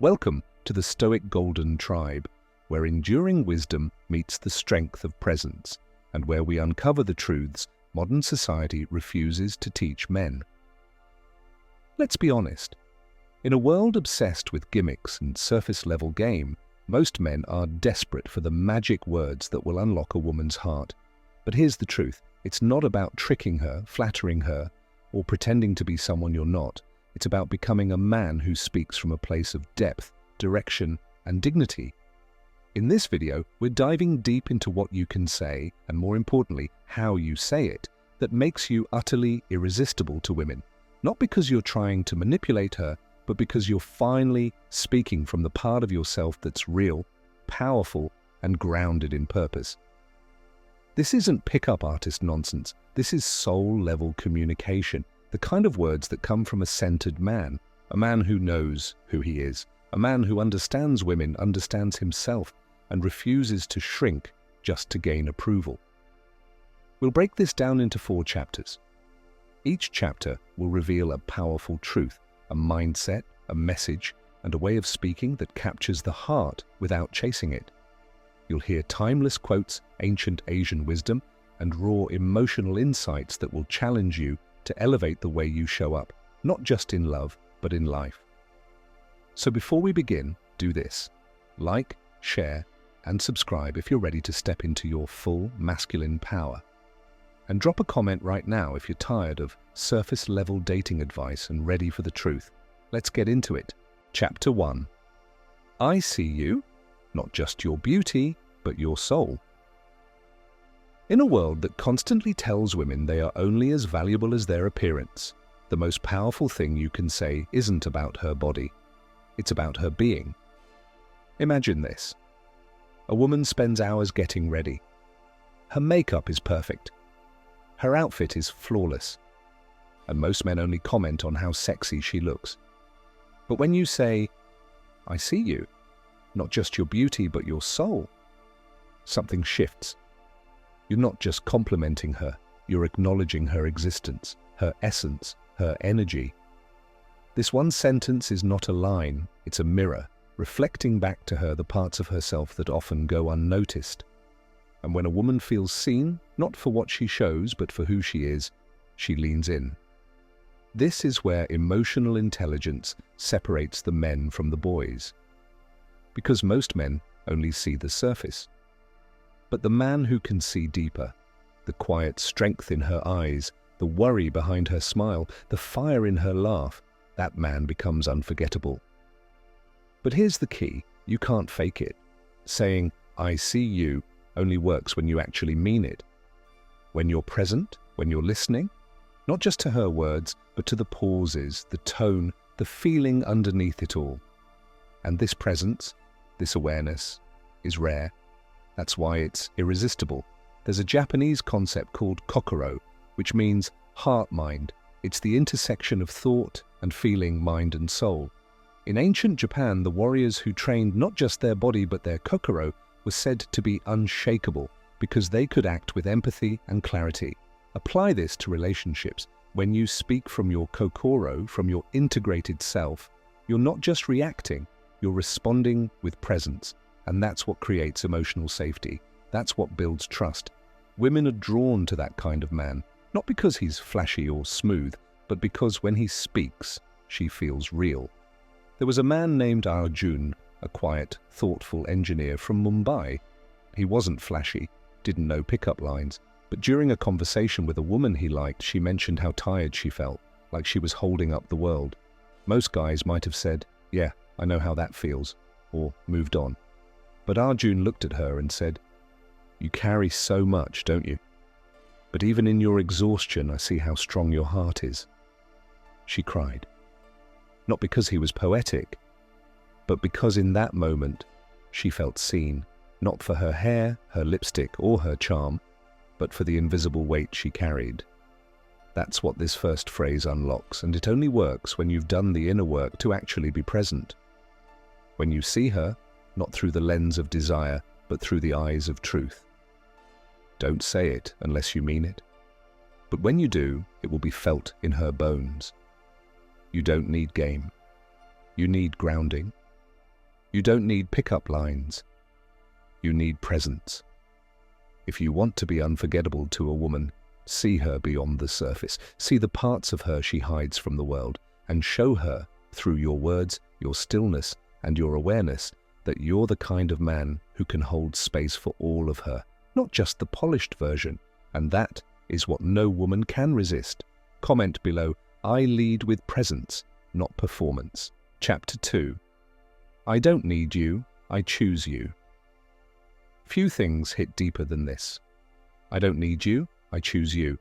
Welcome to the Stoic Golden Tribe, where enduring wisdom meets the strength of presence, and where we uncover the truths modern society refuses to teach men. Let's be honest. In a world obsessed with gimmicks and surface-level game, most men are desperate for the magic words that will unlock a woman's heart. But here's the truth. It's not about tricking her, flattering her, or pretending to be someone you're not. It's about becoming a man who speaks from a place of depth, direction, and dignity. In this video, we're diving deep into what you can say, and more importantly, how you say it, that makes you utterly irresistible to women. Not because you're trying to manipulate her, but because you're finally speaking from the part of yourself that's real, powerful, and grounded in purpose. This isn't pickup artist nonsense. This is soul-level communication. The kind of words that come from a centered man, a man who knows who he is, a man who understands women, understands himself, and refuses to shrink just to gain approval. We'll break this down into 4 chapters. Each chapter will reveal a powerful truth, a mindset, a message, and a way of speaking that captures the heart without chasing it. You'll hear timeless quotes, ancient Asian wisdom, and raw emotional insights that will challenge you to elevate the way you show up, not just in love, but in life. So before we begin, do this. Like, share, and subscribe if you're ready to step into your full masculine power. And drop a comment right now if you're tired of surface-level dating advice and ready for the truth. Let's get into it. Chapter 1. I see you, not just your beauty, but your soul. In a world that constantly tells women they are only as valuable as their appearance, the most powerful thing you can say isn't about her body. It's about her being. Imagine this. A woman spends hours getting ready. Her makeup is perfect. Her outfit is flawless. And most men only comment on how sexy she looks. But when you say, I see you, not just your beauty, but your soul, something shifts. You're not just complimenting her, you're acknowledging her existence, her essence, her energy. This one sentence is not a line, it's a mirror, reflecting back to her the parts of herself that often go unnoticed. And when a woman feels seen, not for what she shows, but for who she is, she leans in. This is where emotional intelligence separates the men from the boys. Because most men only see the surface. But the man who can see deeper, the quiet strength in her eyes, the worry behind her smile, the fire in her laugh, that man becomes unforgettable. But here's the key, you can't fake it. Saying, I see you, only works when you actually mean it. When you're present, when you're listening, not just to her words, but to the pauses, the tone, the feeling underneath it all. And this presence, this awareness, is rare. That's why it's irresistible. There's a Japanese concept called kokoro, which means heart-mind. It's the intersection of thought and feeling, mind and soul. In ancient Japan, the warriors who trained not just their body but their kokoro were said to be unshakable because they could act with empathy and clarity. Apply this to relationships. When you speak from your kokoro, from your integrated self, you're not just reacting, you're responding with presence. And that's what creates emotional safety. That's what builds trust. Women are drawn to that kind of man, not because he's flashy or smooth, but because when he speaks, she feels real. There was a man named Arjun, a quiet, thoughtful engineer from Mumbai. He wasn't flashy, didn't know pickup lines, but during a conversation with a woman he liked, she mentioned how tired she felt, like she was holding up the world. Most guys might have said, yeah, I know how that feels, or moved on. But Arjun looked at her and said, you carry so much, don't you? But even in your exhaustion, I see how strong your heart is. She cried. Not because he was poetic, but because in that moment, she felt seen, not for her hair, her lipstick, or her charm, but for the invisible weight she carried. That's what this first phrase unlocks, and it only works when you've done the inner work to actually be present. When you see her, not through the lens of desire, but through the eyes of truth. Don't say it unless you mean it. But when you do, it will be felt in her bones. You don't need game. You need grounding. You don't need pickup lines. You need presence. If you want to be unforgettable to a woman, see her beyond the surface. See the parts of her she hides from the world, and show her, through your words, your stillness, and your awareness, that you're the kind of man who can hold space for all of her, not just the polished version. And that is what no woman can resist. Comment below, I lead with presence, not performance. Chapter 2. I don't need you, I choose you. Few things hit deeper than this. I don't need you, I choose you.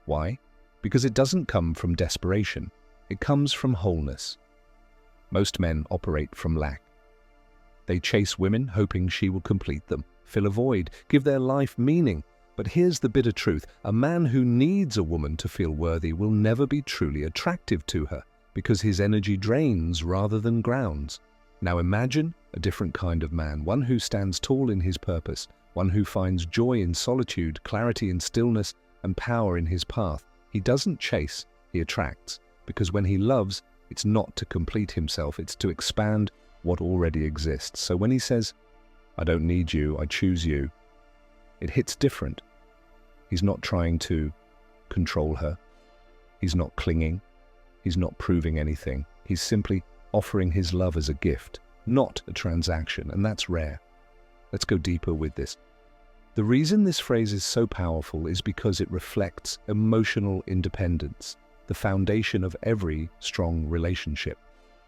Why? Because it doesn't come from desperation. It comes from wholeness. Most men operate from lack. They chase women hoping she will complete them, fill a void, give their life meaning. But here's the bitter truth. A man who needs a woman to feel worthy will never be truly attractive to her, because his energy drains rather than grounds. Now imagine a different kind of man, one who stands tall in his purpose, one who finds joy in solitude, clarity in stillness, and power in his path. He doesn't chase, he attracts, because when he loves, it's not to complete himself, it's to expand what already exists. So when he says, I don't need you, I choose you, it hits different. He's not trying to control her. He's not clinging. He's not proving anything. He's simply offering his love as a gift, not a transaction, and that's rare. Let's go deeper with this. The reason this phrase is so powerful is because it reflects emotional independence, the foundation of every strong relationship.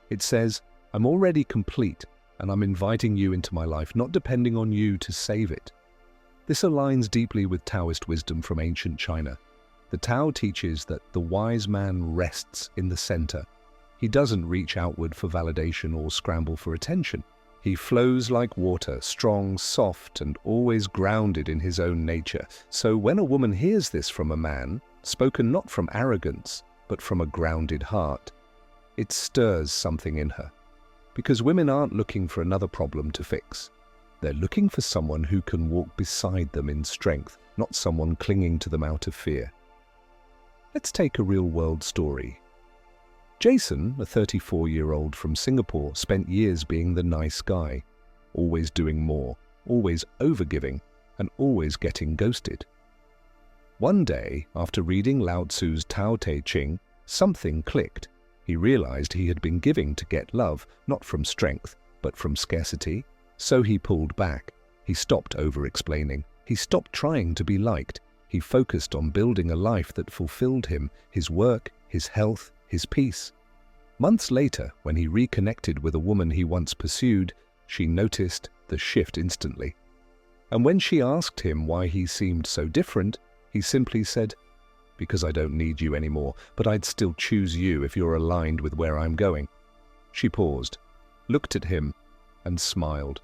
It says, I'm already complete, and I'm inviting you into my life, not depending on you to save it. This aligns deeply with Taoist wisdom from ancient China. The Tao teaches that the wise man rests in the center. He doesn't reach outward for validation or scramble for attention. He flows like water, strong, soft, and always grounded in his own nature. So when a woman hears this from a man, spoken not from arrogance, but from a grounded heart, it stirs something in her. Because women aren't looking for another problem to fix. They're looking for someone who can walk beside them in strength, not someone clinging to them out of fear. Let's take a real-world story. Jason, a 34-year-old from Singapore, spent years being the nice guy, always doing more, always overgiving, and always getting ghosted. One day, after reading Lao Tzu's Tao Te Ching, something clicked. He realized he had been giving to get love, not from strength, but from scarcity. So he pulled back. He stopped over-explaining. He stopped trying to be liked. He focused on building a life that fulfilled him, his work, his health, his peace. Months later, when he reconnected with a woman he once pursued, she noticed the shift instantly. And when she asked him why he seemed so different, he simply said, because I don't need you anymore, but I'd still choose you if you're aligned with where I'm going. She paused, looked at him, and smiled.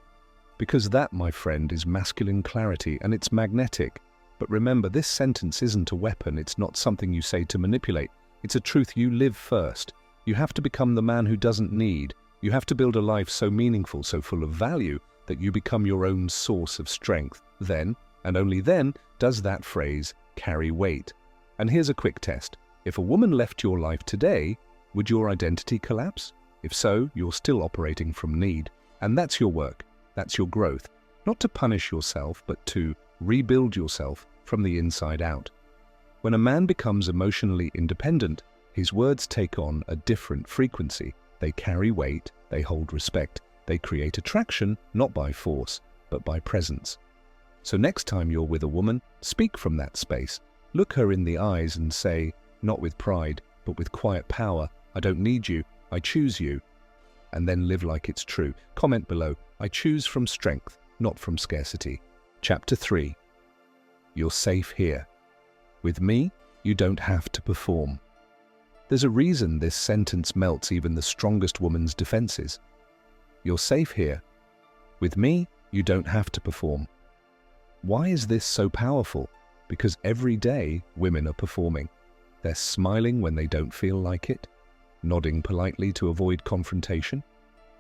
Because that, my friend, is masculine clarity, and it's magnetic. But remember, this sentence isn't a weapon, it's not something you say to manipulate. It's a truth you live first. You have to become the man who doesn't need. You have to build a life so meaningful, so full of value, that you become your own source of strength. Then, and only then, does that phrase carry weight. And here's a quick test. If a woman left your life today, would your identity collapse? If so, you're still operating from need. And that's your work. That's your growth. Not to punish yourself, but to rebuild yourself from the inside out. When a man becomes emotionally independent, his words take on a different frequency. They carry weight, they hold respect, they create attraction, not by force, but by presence. So next time you're with a woman, speak from that space. Look her in the eyes and say, not with pride, but with quiet power, I don't need you, I choose you. And then live like it's true. Comment below, I choose from strength, not from scarcity. Chapter 3. You're safe here. With me, you don't have to perform. There's a reason this sentence melts even the strongest woman's defenses. You're safe here. With me, you don't have to perform. Why is this so powerful? Because every day, women are performing. They're smiling when they don't feel like it, nodding politely to avoid confrontation,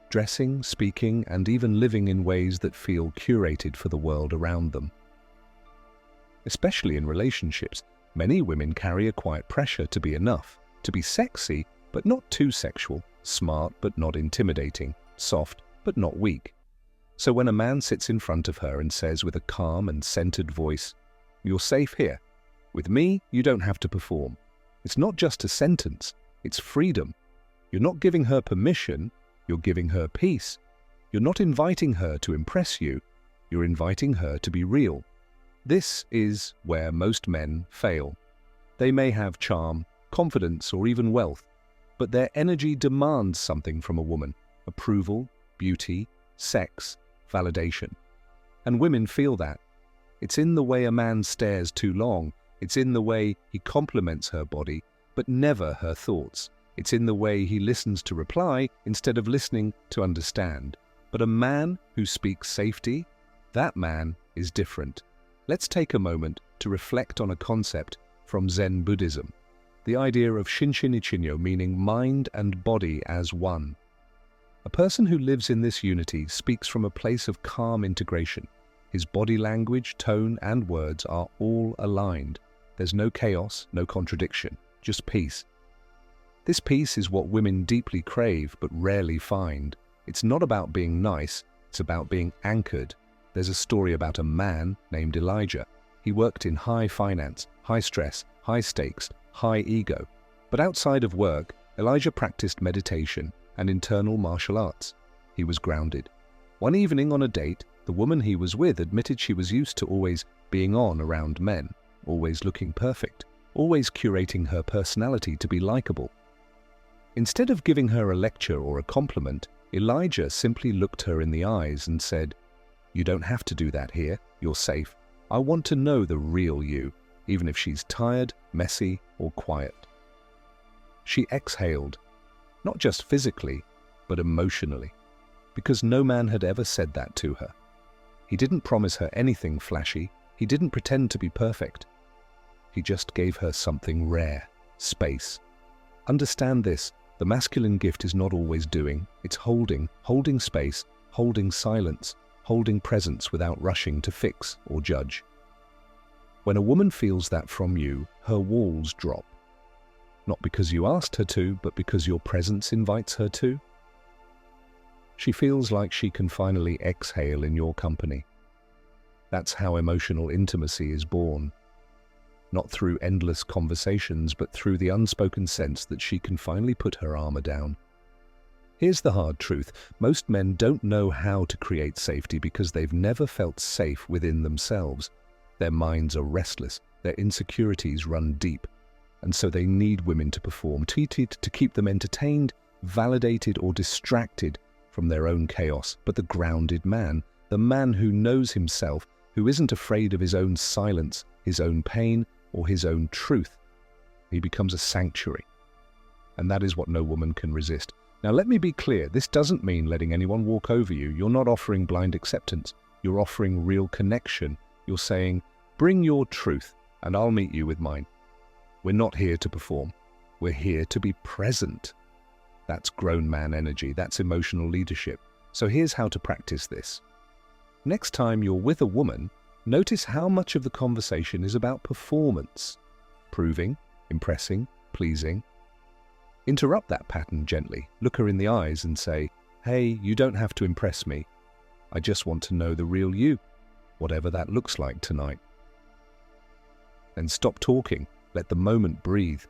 dressing, speaking, and even living in ways that feel curated for the world around them. Especially in relationships, many women carry a quiet pressure to be enough, to be sexy, but not too sexual, smart, but not intimidating, soft, but not weak. So when a man sits in front of her and says with a calm and centered voice, "You're safe here. With me, you don't have to perform," it's not just a sentence, it's freedom. You're not giving her permission, you're giving her peace. You're not inviting her to impress you, you're inviting her to be real. This is where most men fail. They may have charm, confidence, or even wealth, but their energy demands something from a woman: approval, beauty, sex, validation. And women feel that. It's in the way a man stares too long, it's in the way he compliments her body, but never her thoughts. It's in the way he listens to reply instead of listening to understand. But a man who speaks safety, that man is different. Let's take a moment to reflect on a concept from Zen Buddhism, the idea of Shinshin-Ichinyo, meaning mind and body as one. A person who lives in this unity speaks from a place of calm integration. His body language, tone, and words are all aligned. There's no chaos, no contradiction, just peace. This peace is what women deeply crave but rarely find. It's not about being nice, it's about being anchored. There's a story about a man named Elijah. He worked in high finance, high stress, high stakes, high ego. But outside of work, Elijah practiced meditation and internal martial arts. He was grounded. One evening on a date, the woman he was with admitted she was used to always being on around men, always looking perfect, always curating her personality to be likable. Instead of giving her a lecture or a compliment, Elijah simply looked her in the eyes and said, "You don't have to do that here. You're safe. I want to know the real you, even if she's tired, messy, or quiet." She exhaled, not just physically, but emotionally, because no man had ever said that to her. He didn't promise her anything flashy. He didn't pretend to be perfect. He just gave her something rare: space. Understand this. The masculine gift is not always doing, it's holding space, holding silence, holding presence without rushing to fix or judge. When a woman feels that from you, her walls drop. Not because you asked her to, but because your presence invites her to. She feels like she can finally exhale in your company. That's how emotional intimacy is born. Not through endless conversations, but through the unspoken sense that she can finally put her armor down. Here's the hard truth. Most men don't know how to create safety because they've never felt safe within themselves. Their minds are restless, their insecurities run deep, and so they need women to perform, to keep them entertained, validated, or distracted from their own chaos. But the grounded man, the man who knows himself, who isn't afraid of his own silence, his own pain, or his own truth, he becomes a sanctuary. And that is what no woman can resist. Now let me be clear, this doesn't mean letting anyone walk over you. You're not offering blind acceptance. You're offering real connection. You're saying, "Bring your truth, and I'll meet you with mine." We're not here to perform. We're here to be present. That's grown man energy. That's emotional leadership. So here's how to practice this. Next time you're with a woman, notice how much of the conversation is about performance. Proving, impressing, pleasing. Interrupt that pattern gently. Look her in the eyes and say, "Hey, you don't have to impress me. I just want to know the real you, whatever that looks like tonight." Then stop talking. Let the moment breathe.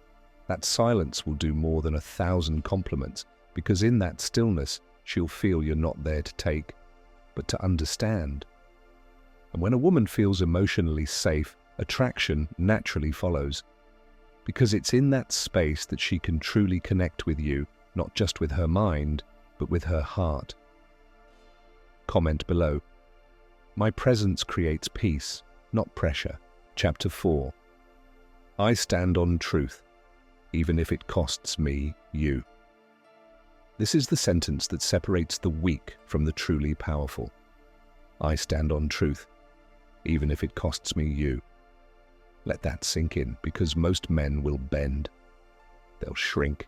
That silence will do more than 1,000 compliments, because in that stillness, she'll feel you're not there to take, but to understand. And when a woman feels emotionally safe, attraction naturally follows, because it's in that space that she can truly connect with you, not just with her mind, but with her heart. Comment below. My presence creates peace, not pressure. Chapter 4. I stand on truth, even if it costs me you. This is the sentence that separates the weak from the truly powerful. I stand on truth, even if it costs me you. Let that sink in, because most men will bend. They'll shrink.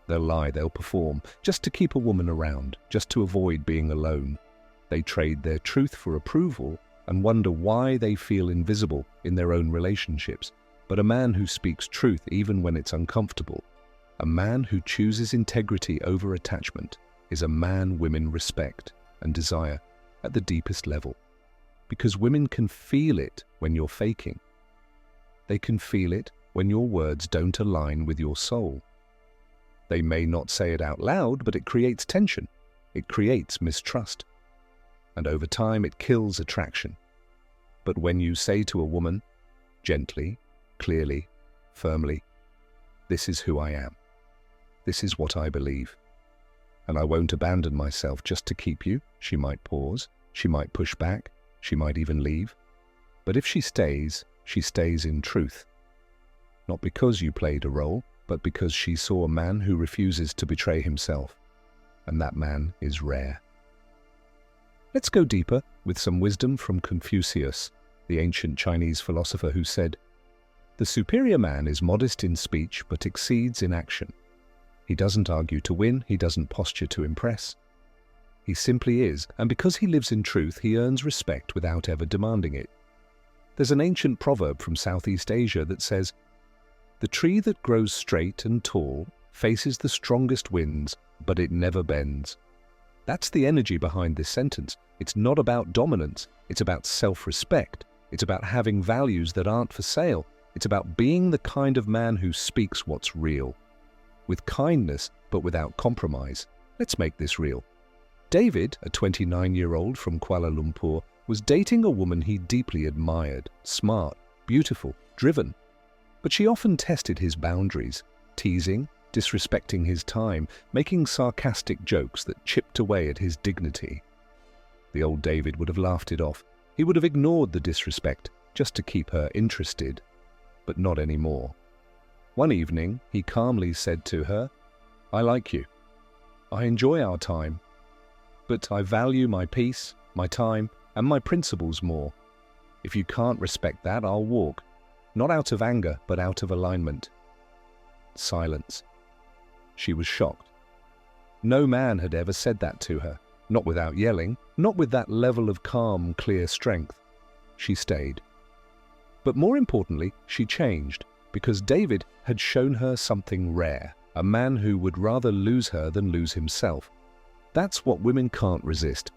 They'll lie, they'll perform, just to keep a woman around, just to avoid being alone. They trade their truth for approval and wonder why they feel invisible in their own relationships. But a man who speaks truth even when it's uncomfortable, a man who chooses integrity over attachment, is a man women respect and desire at the deepest level. Because women can feel it when you're faking. They can feel it when your words don't align with your soul. They may not say it out loud, but it creates tension. It creates mistrust. And over time, it kills attraction. But when you say to a woman, gently, clearly, firmly, "This is who I am. This is what I believe. And I won't abandon myself just to keep you," she might pause, she might push back, she might even leave. But if she stays in truth. Not because you played a role, but because she saw a man who refuses to betray himself. And that man is rare. Let's go deeper with some wisdom from Confucius, the ancient Chinese philosopher who said, "The superior man is modest in speech but exceeds in action. He doesn't argue to win, he doesn't posture to impress. He simply is, and because he lives in truth, he earns respect without ever demanding it." There's an ancient proverb from Southeast Asia that says, "The tree that grows straight and tall faces the strongest winds, but it never bends." That's the energy behind this sentence. It's not about dominance. It's about self-respect. It's about having values that aren't for sale. It's about being the kind of man who speaks what's real. With kindness, but without compromise. Let's make this real. David, a 29-year-old from Kuala Lumpur, was dating a woman he deeply admired, smart, beautiful, driven. But she often tested his boundaries, teasing, disrespecting his time, making sarcastic jokes that chipped away at his dignity. The old David would have laughed it off. He would have ignored the disrespect just to keep her interested. But not anymore. One evening, he calmly said to her, "I like you. I enjoy our time. But I value my peace, my time, and my principles more. If you can't respect that, I'll walk. Not out of anger, but out of alignment." Silence. She was shocked. No man had ever said that to her. Not without yelling, not with that level of calm, clear strength. She stayed. But more importantly, she changed, because David had shown her something rare, a man who would rather lose her than lose himself. That's what women can't resist.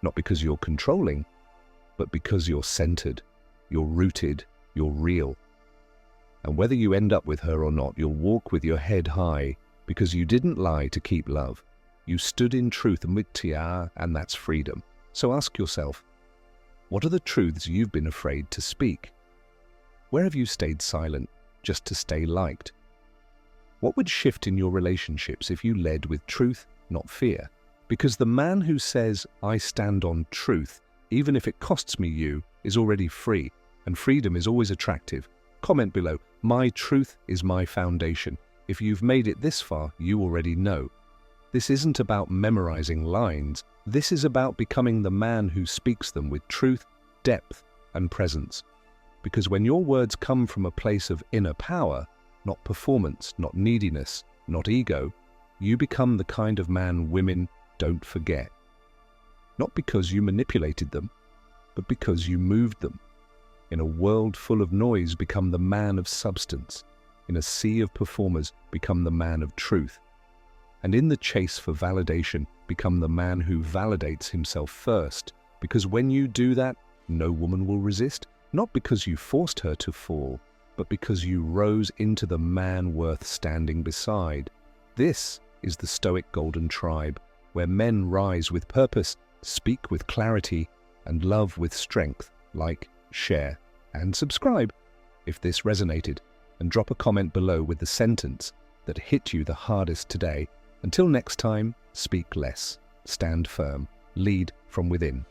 Not because you're controlling, but because you're centered, you're rooted, you're real. And whether you end up with her or not, you'll walk with your head high, because you didn't lie to keep love. You stood in truth, and that's freedom. So ask yourself, what are the truths you've been afraid to speak? Where have you stayed silent just to stay liked? What would shift in your relationships if you led with truth, not fear? Because the man who says, "I stand on truth, even if it costs me you," is already free, and freedom is always attractive. Comment below, "My truth is my foundation." If you've made it this far, you already know. This isn't about memorizing lines. This is about becoming the man who speaks them with truth, depth, and presence. Because when your words come from a place of inner power, not performance, not neediness, not ego, you become the kind of man women don't forget. Not because you manipulated them, but because you moved them. In a world full of noise, become the man of substance. In a sea of performers, become the man of truth. And in the chase for validation, become the man who validates himself first. Because when you do that, no woman will resist, not because you forced her to fall, but because you rose into the man worth standing beside. This is the Stoic Golden Tribe, where men rise with purpose, speak with clarity, and love with strength. Like, share, and subscribe if this resonated, and drop a comment below with the sentence that hit you the hardest today. Until next time, speak less, stand firm, lead from within.